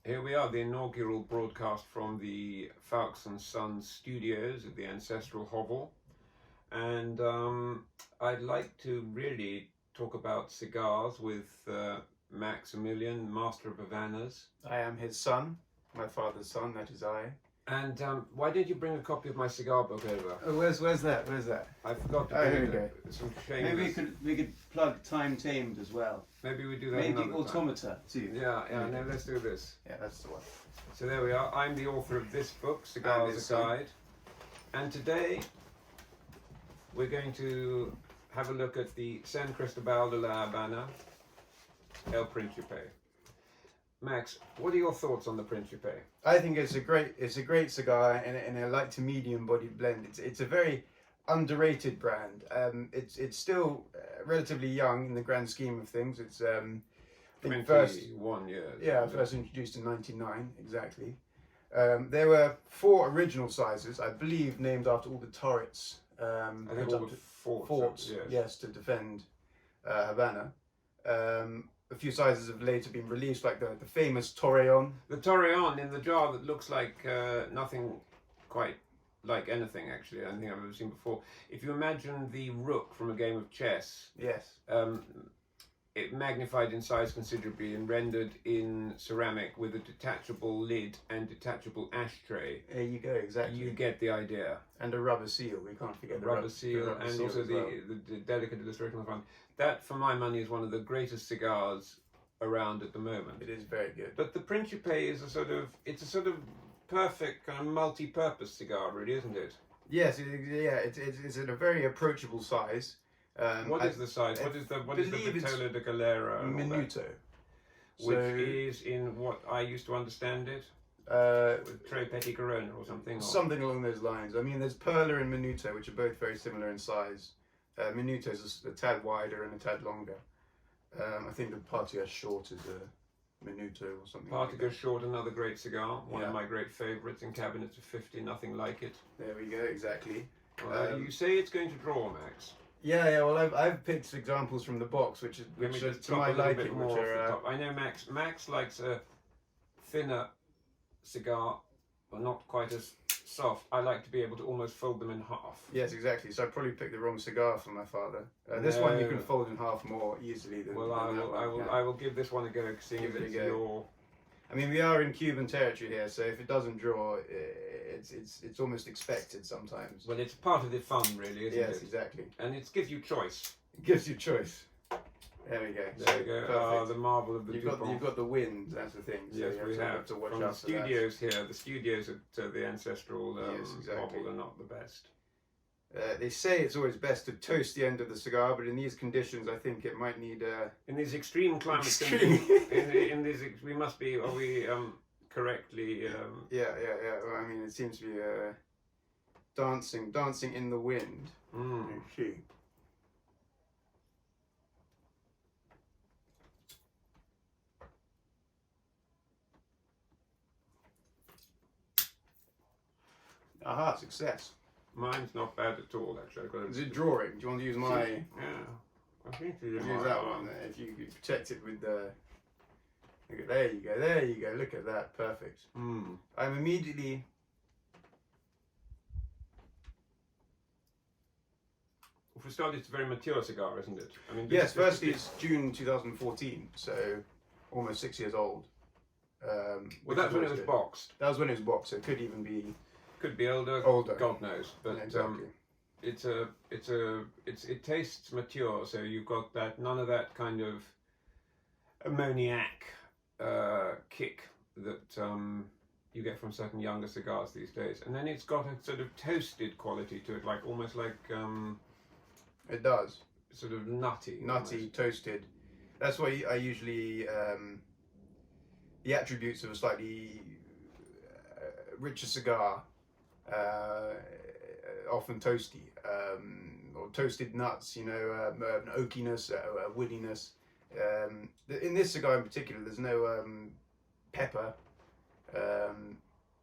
Here we are, the inaugural broadcast from the Foulkes and Sons studios at the ancestral hovel. And I'd like to really talk about cigars with Maximilian, master of Havanas. I am his son, my father's son, that is I. And why didn't you bring a copy of my cigar book over? Oh, where's that? Where's that? I forgot to Oh, bring here we go. some Maybe shameless... we could plug Time Tamed as well. Maybe we do that Maybe another time. Automata too. Yeah, no, let's do this. Yeah, that's the one. So there we are. I'm the author of this book, Cigars a Guide. And today we're going to have a look at the San Cristobal de la Habana, El Principe. Max, what are your thoughts on the Principe? I think it's a great cigar and a light to medium bodied blend. It's a very underrated brand. It's still relatively young in the grand scheme of things. It's 21 years. Yeah, first introduced in 1999, exactly. There were 4 original sizes, I believe, named after all the turrets. I think all the forts, yes, to defend Havana. A few sizes have later been released, like the famous Torreon. The Torreon in the jar that looks like nothing quite like anything, actually, I don't think I've ever seen before. If you imagine the rook from a game of chess, yes, it magnified in size considerably and rendered in ceramic with a detachable lid and detachable ashtray. There you go, exactly. You get the idea. And a rubber seal, we can't forget the rubber seal, and seal also well. the delicate illustration on the front. That, for my money, is one of the greatest cigars around at the moment. It is very good. But the Principe is a sort of perfect kind of multi-purpose cigar, really, isn't it? Yes, it's at a very approachable size. What is the size? What is the Vitola de Galera? Minuto. Which is in what I used to understand it? With Tre Petit Corona or something? Something along those lines. I mean, there's Perla and Minuto, which are both very similar in size. Minuto is a tad wider and a tad longer. I think the Partia Short is a Minuto or something. Partia Short, another great cigar. One of my great favourites in cabinets of 50, nothing like it. There we go, exactly. You say it's going to draw, Max? Yeah. Well, I've picked examples from the box, which are to my liking. Which are, I know Max likes a thinner cigar, but not quite as soft. I like to be able to almost fold them in half. Yes, exactly. So I probably picked the wrong cigar for my father. This one you can fold in half more easily than. Well, I will give this one a go. Seeing as it's your. I mean, we are in Cuban territory here, so if it doesn't draw, it's almost expected sometimes. Well, it's part of the fun, really, isn't it? Yes, exactly. And it gives you choice. It gives you choice. There we go. There you go. Perfect. The marvel of the You've got the wind. That's the thing. So yes, we have to watch from out the studios here. The studios at the ancestral hovel are not the best. They say it's always best to toast the end of the cigar, but in these conditions, I think it might need. In these extreme climates, in these, we must be. Are we correctly? Yeah. Well, I mean, it seems to be dancing in the wind. Let's see. Aha, success. Mine's not bad at all, actually. Is it drawing? Do you want to use my... Yeah, I think you use that one. If you protect it with the... There you go. Look at that. Perfect. I'm immediately... For starters, it's a very mature cigar, isn't it? I mean, yes, firstly, it's June 2014, so almost 6 years old. Well, that's when it was boxed. That was when it was boxed, so it could even be... Could be older. God knows. But exactly. It tastes mature, so you've got that, none of that kind of ammoniac kick that you get from certain younger cigars these days. And then it's got a sort of toasted quality to it, like almost like it does. Sort of nutty. Almost. Toasted. That's why I usually the attributes of a slightly richer cigar. Often toasty, or toasted nuts, an oakiness, a woodiness. In this cigar in particular, there's no pepper.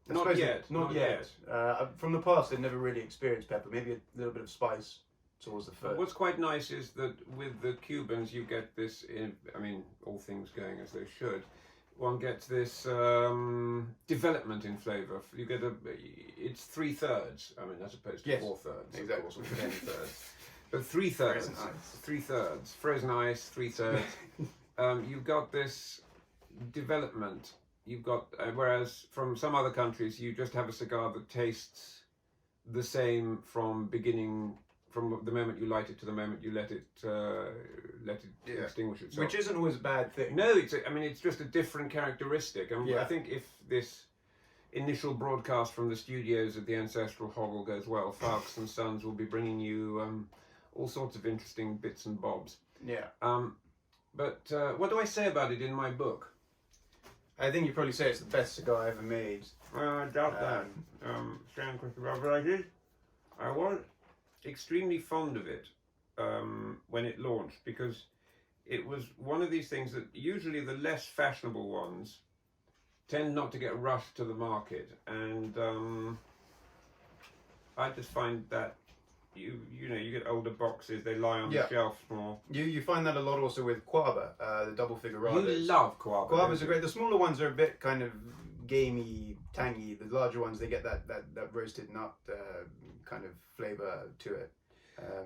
Not yet. From the past, I've never really experienced pepper. Maybe a little bit of spice towards the first. What's quite nice is that with the Cubans, you get this. I mean, all things going as they should. one gets this development in flavour. You get it's 3/3. I mean, as opposed to 4/3, exactly. of course, with 10/3. But 3/3. Frozen ice. 3/3. Frozen ice, 3/3. You've got this development. You've got, whereas from some other countries, you just have a cigar that tastes the same from the moment you light it to the moment you let it extinguish itself. Which isn't always a bad thing. No, it's just a different characteristic. And I think if this initial broadcast from the studios of the Ancestral Hoggle goes well, Foulkes and Sons will be bringing you all sorts of interesting bits and bobs. Yeah. But what do I say about it in my book? I think you probably say it's the best cigar ever made. I doubt that. San Cristobal, but I was extremely fond of it when it launched, because it was one of these things that usually the less fashionable ones tend not to get rushed to the market, and I just find that you get older boxes, they lie on the shelf more. You find that a lot also with Quaba, the double figurados. You love Quaba. Quabas are great. The smaller ones are a bit kind of gamey, tangy. The larger ones, they get that roasted nut kind of flavour to it.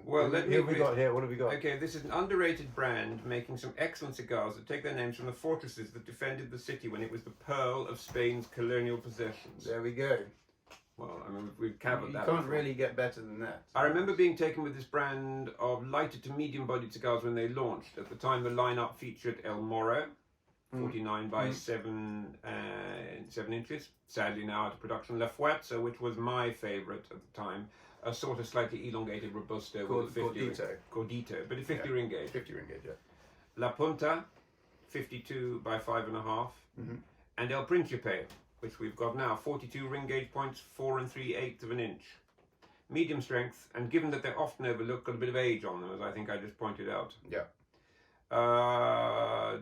Well, what have we got? Okay, this is an underrated brand making some excellent cigars that take their names from the fortresses that defended the city when it was the pearl of Spain's colonial possessions. There we go. Well, I mean, we've covered that. You can't really get better than that. I remember being taken with this brand of lighter to medium-bodied cigars when they launched. At the time, the lineup featured El Moro, 49 by 7 inches. Sadly, now out of production. La Fuerza, which was my favourite at the time, a sort of slightly elongated Robusto with 50 Gordito, but a 50 ring gauge. 50 ring gauge, yeah. La Punta, 52 by 5.5, and El Principe, which we've got now, 42 ring gauge points, 4 3/8 of an inch. Medium strength, and given that they're often overlooked, got a bit of age on them, as I think I just pointed out. Yeah.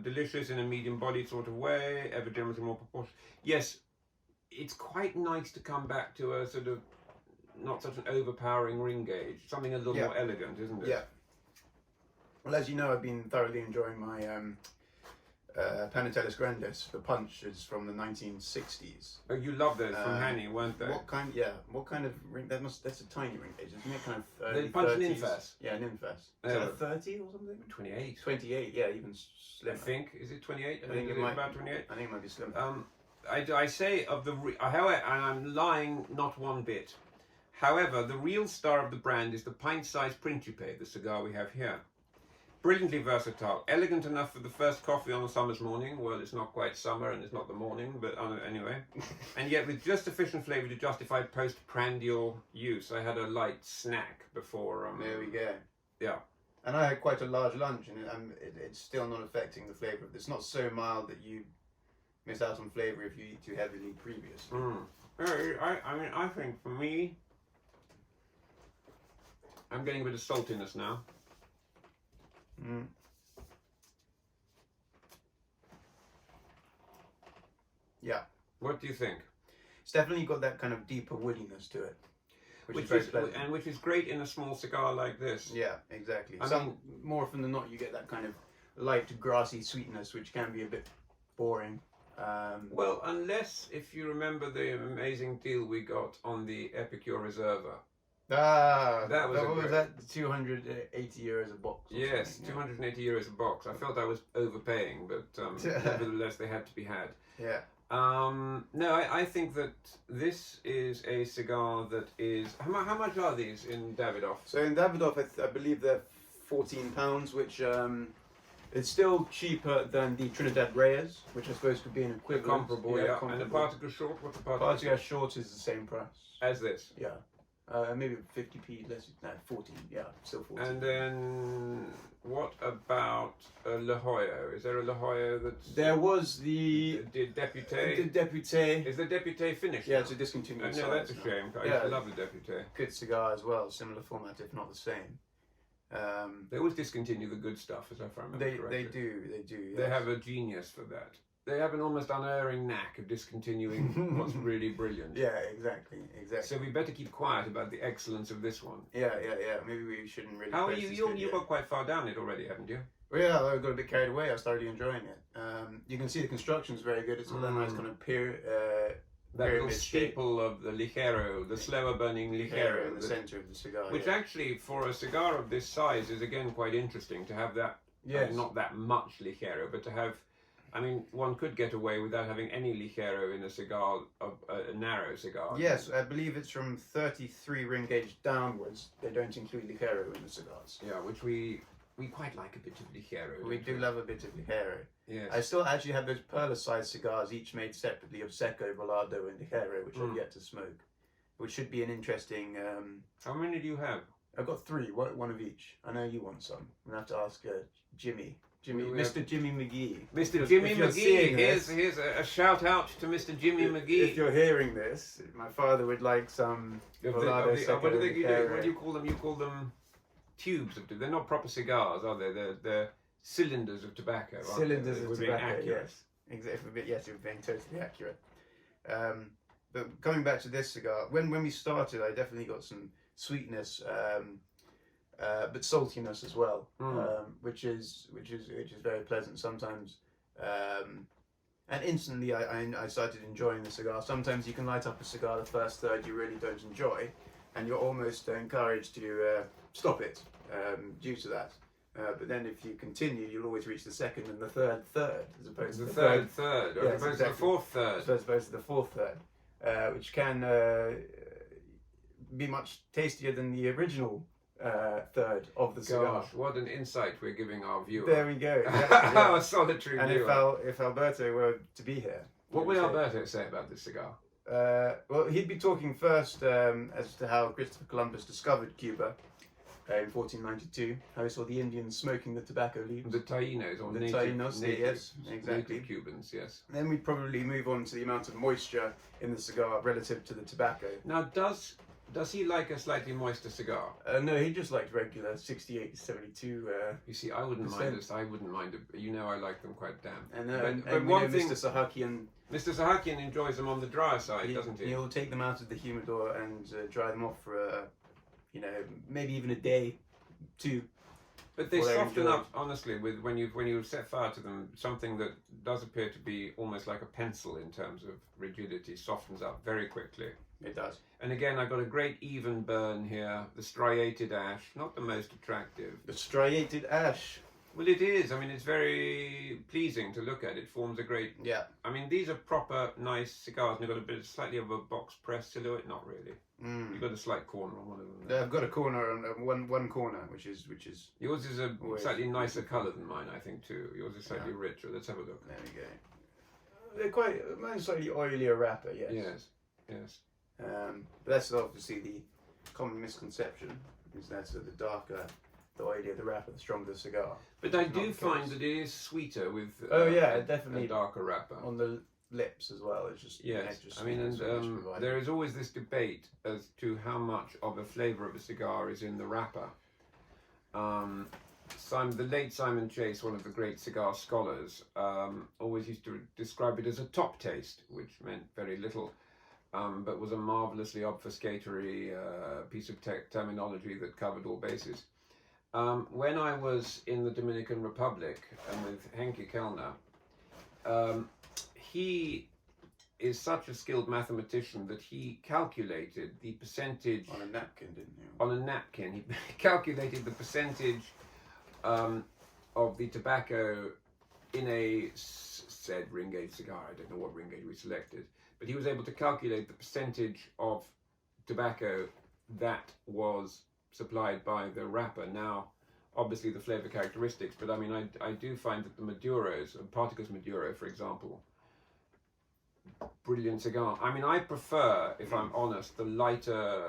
Delicious in a medium-bodied sort of way, ever generously more proportion. Yes, it's quite nice to come back to a sort of not such an overpowering ring gauge, something a little more elegant, isn't it? Yeah. Well, as you know, I've been thoroughly enjoying my Panatellas Grandes, the punches from the 1960s. Oh, you love those from Hanny, weren't they? What kind of ring? That's a tiny ring gauge, isn't it? Kind of they punch an infest. Yeah, an infest. Is that a 30 or something? 28. 28, yeah, even slimmer. I think, is it 28? I think it might about 28. I think it might be slimmer. I say of the, however, and I'm lying not one bit. However, the real star of the brand is the pint-sized Principe, the cigar we have here. Brilliantly versatile, elegant enough for the first coffee on a summer's morning. Well, it's not quite summer and it's not the morning, but anyway. And yet with just sufficient flavour to justify post-prandial use. I had a light snack before. There we go. Yeah. And I had quite a large lunch, and it's still not affecting the flavour. It's not so mild that you miss out on flavour if you eat too heavily previously. I think for me, I'm getting a bit of saltiness now. Yeah. What do you think? It's definitely got that kind of deeper woodiness to it, which is great in a small cigar like this. Yeah, exactly. More often than not, you get that kind of light grassy sweetness, which can be a bit boring. Well, unless if you remember the amazing deal we got on the Epicure Reserva. That was that 280 euros a box. Yes, 280 euros a box. I felt I was overpaying, but nevertheless they had to be had. Yeah. No, I think that this is a cigar that is. How much are these in Davidoff? So in Davidoff, I believe they're £14, which is still cheaper than the Trinidad Reyes, which I suppose could be an equivalent. Comparable, yeah. And the Particle Short, what's the Particle Particle Short is the same price as this. Yeah. Maybe 50p less. No, 14. Yeah, still 14. And then what about La Jolla? Is there a La Jolla that's... There was the Deputé. The Deputé. Is the Deputé finished? Yeah, it's a discontinued. No, that's a shame. I used to love the Deputé. Good cigar as well. Similar format, if not the same. They always discontinue the good stuff, as I remember correctly. They do. Yes. They have a genius for that. They have an almost unerring knack of discontinuing what's really brilliant. Yeah, exactly. So we better keep quiet about the excellence of this one. Yeah. Maybe we shouldn't really. How are you? You got quite far down it already, haven't you? Well, yeah, I got a bit carried away. I started enjoying it. You can see the construction's very good. It's got that nice kind of that little pyramid shape. steeple of the ligero, the slower burning ligero, in the centre of the cigar. which actually for a cigar of this size is again quite interesting to have that. Yes. Not that much ligero, but to have. I mean, one could get away without having any ligero in a cigar, of a narrow cigar. Yes, I believe it's from 33 ring gauge downwards. They don't include ligero in the cigars. Yeah, which we quite like a bit of ligero. We do love a bit of ligero. Yes. I still actually have those Perla-sized cigars, each made separately of Secco, Volado, and ligero, which I've yet to smoke. Which should be an interesting. How many do you have? I've got 3, one of each. I know you want some. I'm gonna have to ask Jimmy. Mr. Jimmy McGee. Mr. Jimmy McGee. Here's a shout out to Mr. Jimmy McGee. If you're hearing this, my father would like some. What do you call them? You call them tubes of. They're not proper cigars, are they? They're cylinders of tobacco. Cylinders of tobacco. Accurate. Yes, exactly. Yes, you're being totally accurate. But coming back to this cigar, when we started, I definitely got some sweetness. But saltiness as well, which is very pleasant sometimes, and instantly I started enjoying the cigar. Sometimes you can light up a cigar the first third you really don't enjoy, and you're almost encouraged to stop it due to that. But then if you continue, you'll always reach the second and the third as opposed to the third, as opposed to the fourth third, as opposed to the fourth third, which can be much tastier than the original. Third of the cigar. Gosh, what an insight we're giving our viewer. There we go. Exactly, yeah. A solitary viewer. And if Alberto were to be here, what would Alberto say about this cigar? Well, he'd be talking first as to how Christopher Columbus discovered Cuba in 1492. How he saw the Indians smoking the tobacco leaves. The Taínos, or yes, exactly. Native Cubans, yes. Then we'd probably move on to the amount of moisture in the cigar relative to the tobacco. Now, does he like a slightly moister cigar? No, he just liked regular 68 to 72. You see, I wouldn't mind this. I wouldn't mind it. You know, I like them quite damn. And one thing, Mr. Sahakian enjoys them on the drier side, doesn't he? He'll take them out of the humidor and dry them off for, maybe even a day, 2. But they soften up, honestly, with when you set fire to them. Something that does appear to be almost like a pencil in terms of rigidity softens up very quickly. It does. And again, I've got a great even burn here. The striated ash, not the most attractive. The striated ash. Well, it is. I mean, it's very pleasing to look at. It forms a great. Yeah. I mean, these are proper nice cigars, and they've got a bit slightly of a box press silhouette. Not really. You've got a slight corner on one of them. There. I've got a corner on one corner, which is. Yours is a slightly nicer colour than mine, I think, too. Yours is slightly richer. Let's have a look. There we go. They're quite mine's slightly oilier wrapper. Yes. Yes. But that's obviously the common misconception, is that the darker, the oilier the wrapper, the stronger the cigar. But I do find that it is sweeter with definitely a darker wrapper. On the lips as well. It's just I mean, and there is always this debate as to how much of a flavour of a cigar is in the wrapper. The late Simon Chase, one of the great cigar scholars, always used to describe it as a top taste, which meant very little. But was a marvellously obfuscatory piece of terminology that covered all bases. When I was in the Dominican Republic and with Henke Kellner, he is such a skilled mathematician that he calculated the percentage... On a napkin, didn't he? On a napkin. He calculated the percentage of the tobacco in a said ring gauge cigar. I don't know what ring gauge we selected. But he was able to calculate the percentage of tobacco that was supplied by the wrapper. Now, obviously the flavour characteristics, but I mean, I do find that the Maduros, Particus Maduro, for example, brilliant cigar. I mean, I prefer, if I'm honest, the lighter,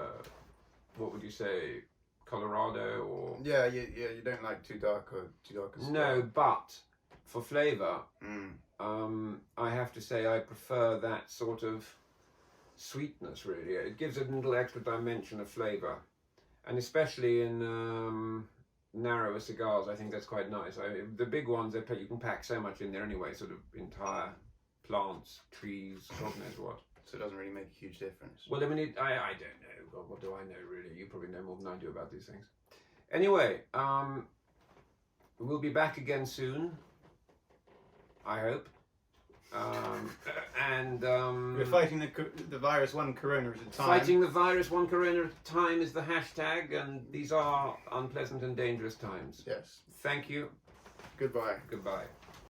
what would you say, Colorado or... Yeah, you don't like too dark a No, but for flavour... I have to say I prefer that sort of sweetness, really. It gives it a little extra dimension of flavour. And especially in narrower cigars, I think that's quite nice. The big ones, you can pack so much in there anyway, sort of entire plants, trees, God knows what. So it doesn't really make a huge difference. Well, I mean, I don't know. God, what do I know, really? You probably know more than I do about these things. Anyway, we'll be back again soon. I hope. We're fighting the virus one corona at a time. Fighting the virus one corona at a time is the hashtag, and these are unpleasant and dangerous times. Yes. Thank you. Goodbye. Goodbye.